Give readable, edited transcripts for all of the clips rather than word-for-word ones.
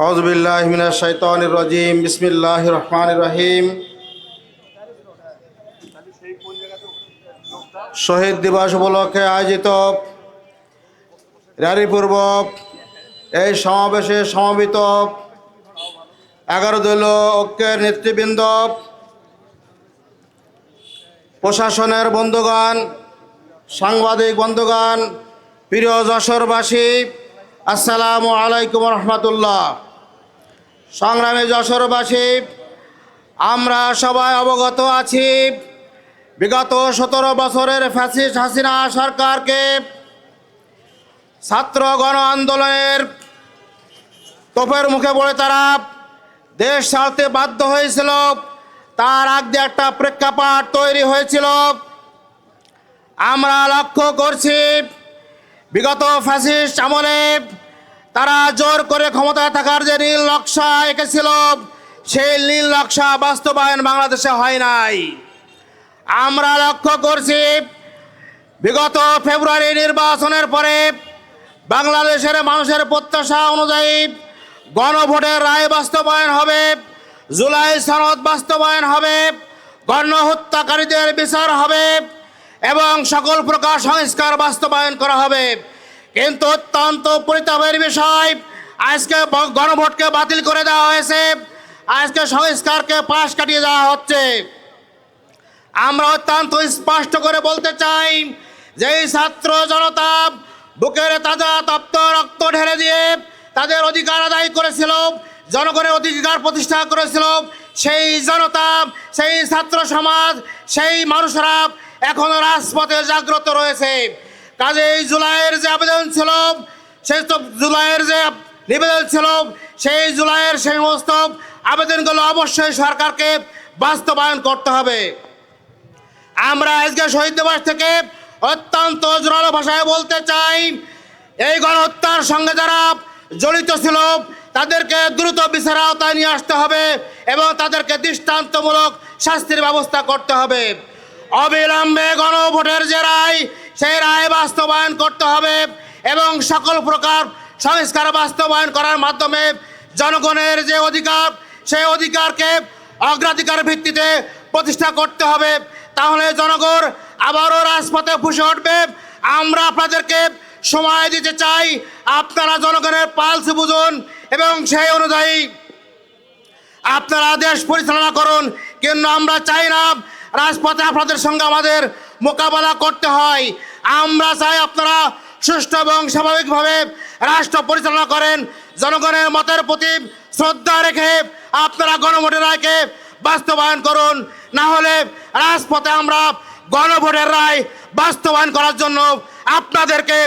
আউযুবিল্লাহি মিনাশ শাইতানির রাজিম। বিসমিল্লাহির রহমানির রহিম। শহীদ দিবস উপলক্ষে আয়োজিত র্যালিপূর্বক এই সমাবেশে সমবেত 11 দলীয় ঐক্যের নেতৃবৃন্দ, প্রশাসনের বন্ধুগণ, সাংবাদিক বন্ধুগণ, প্রিয় যশোরবাসী, আসসালামু আলাইকুম রহমতুল্লাহ। সংগ্রামী যশোরবাসী, আমরা সবাই অবগত আছি বিগত 17 বছরের ফ্যাসিস্ট হাসিনা সরকারকে ছাত্র গণ আন্দোলনের তোপের মুখে পড়ে তারা দেশ ছাড়তে বাধ্য হয়েছিল। তার আগে একটা প্রেক্ষাপট তৈরি হয়েছিল। আমরা লক্ষ্য করছি বিগত ফ্যাসিস্ট আমলে তারা জোর করে ক্ষমতায় থাকার যে নীল নকশা এঁকেছিল, সেই নীল নকশা বাস্তবায়ন বাংলাদেশে হয় নাই। আমরা লক্ষ্য করছি বিগত ফেব্রুয়ারি নির্বাচনের পরে বাংলাদেশের মানুষের প্রত্যাশা অনুযায়ী গণভোটের রায় বাস্তবায়ন হবে, জুলাই সনদ বাস্তবায়ন হবে, গণহত্যাকারীদের বিচার হবে এবং সকল প্রকার সংস্কার বাস্তবায়ন করা হবে। কিন্তু অত্যন্ত পরিতাপের বিষয়, আজকে গণভোটকে বাতিল করে দেওয়া হয়েছে, আজকে সংস্কারকে পাশ কাটিয়ে দেওয়া হচ্ছে। আমরা অত্যন্ত স্পষ্ট করে বলতে চাই যে এই ছাত্র জনতা বুকের তাজা তপ্ত রক্ত ঢেলে দিয়ে তাদের অধিকার আদায় করেছিল, জনগণের অধিকার প্রতিষ্ঠা করেছিল, সেই জনতা, সেই ছাত্র সমাজ, সেই মানুষরা এখনো রাজপথে জাগ্রত রয়েছে। কাজেই জুলাইয়ের যে আবেদন ছিল, সেই জুলাইয়ের যে নিবেদন ছিল, সেই জুলাইয়ের সেই সমস্ত আবেদনগুলো অবশ্যই সরকারকে বাস্তবায়ন করতে হবে। আমরা আজকে শহীদ দিবস থেকে অত্যন্ত জোরালো ভাষায় বলতে চাই, এই গণহত্যার সঙ্গে যারা জড়িত ছিল তাদেরকে দ্রুত বিচারের আওতায় নিয়ে আসতে হবে এবং তাদেরকে দৃষ্টান্তমূলক শাস্তির ব্যবস্থা করতে হবে। অবিলম্বে গণভোটের যে রায়, সেই রায় বাস্তবায়ন করতে হবে এবং সকল প্রকার সংস্কার বাস্তবায়ন করার মাধ্যমে জনগণের যে অধিকার, সেই অধিকারকে অগ্রাধিকার ভিত্তিতে প্রতিষ্ঠা করতে হবে। তাহলে জনগণ আবারও রাজপথে ফুসে উঠবে। আমরা আপনাদেরকে সময় দিতে চাই, আপনারা জনগণের পালস বুঝুন এবং সেই অনুযায়ী আপনারা দেশ পরিচালনা করুন। কিন্তু আমরা চাই না রাজপথে আপনাদের সঙ্গে আমাদের মোকাবেলা করতে হয়। আমরা চাই আপনারা সুষ্ঠু এবং স্বাভাবিকভাবে রাষ্ট্র পরিচালনা করেন। জনগণের মতের প্রতি শ্রদ্ধা রেখে আপনারা গণভোটের রায়কে বাস্তবায়ন করুন। না হলে রাজপথে আমরা গণভোটের রায় বাস্তবায়ন করার জন্য আপনাদেরকে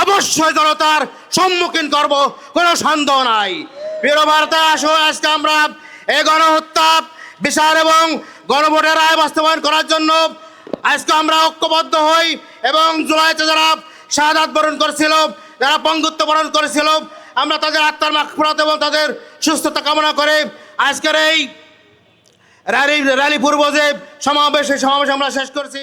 অবশ্যই জনতার সম্মুখীন করব, কোনো সন্দেহ নাই। প্রিয় ভারতে আসুন, আজকে আমরা এই গণহত্যা বিচার এবং গণভোটের রায় বাস্তবায়ন করার জন্য আজকে আমরা ঐক্যবদ্ধ হই এবং জুলাইতে যারা শাহাদাত বরণ করেছিল, যারা পঙ্গুত্ব বরণ করেছিল, আমরা তাদের আত্মার মাগফিরাত এবং তাদের সুস্থতা কামনা করে আজকের এই র্যালি পূর্ব যে সমাবেশ, সেই সমাবেশ আমরা শেষ করছি।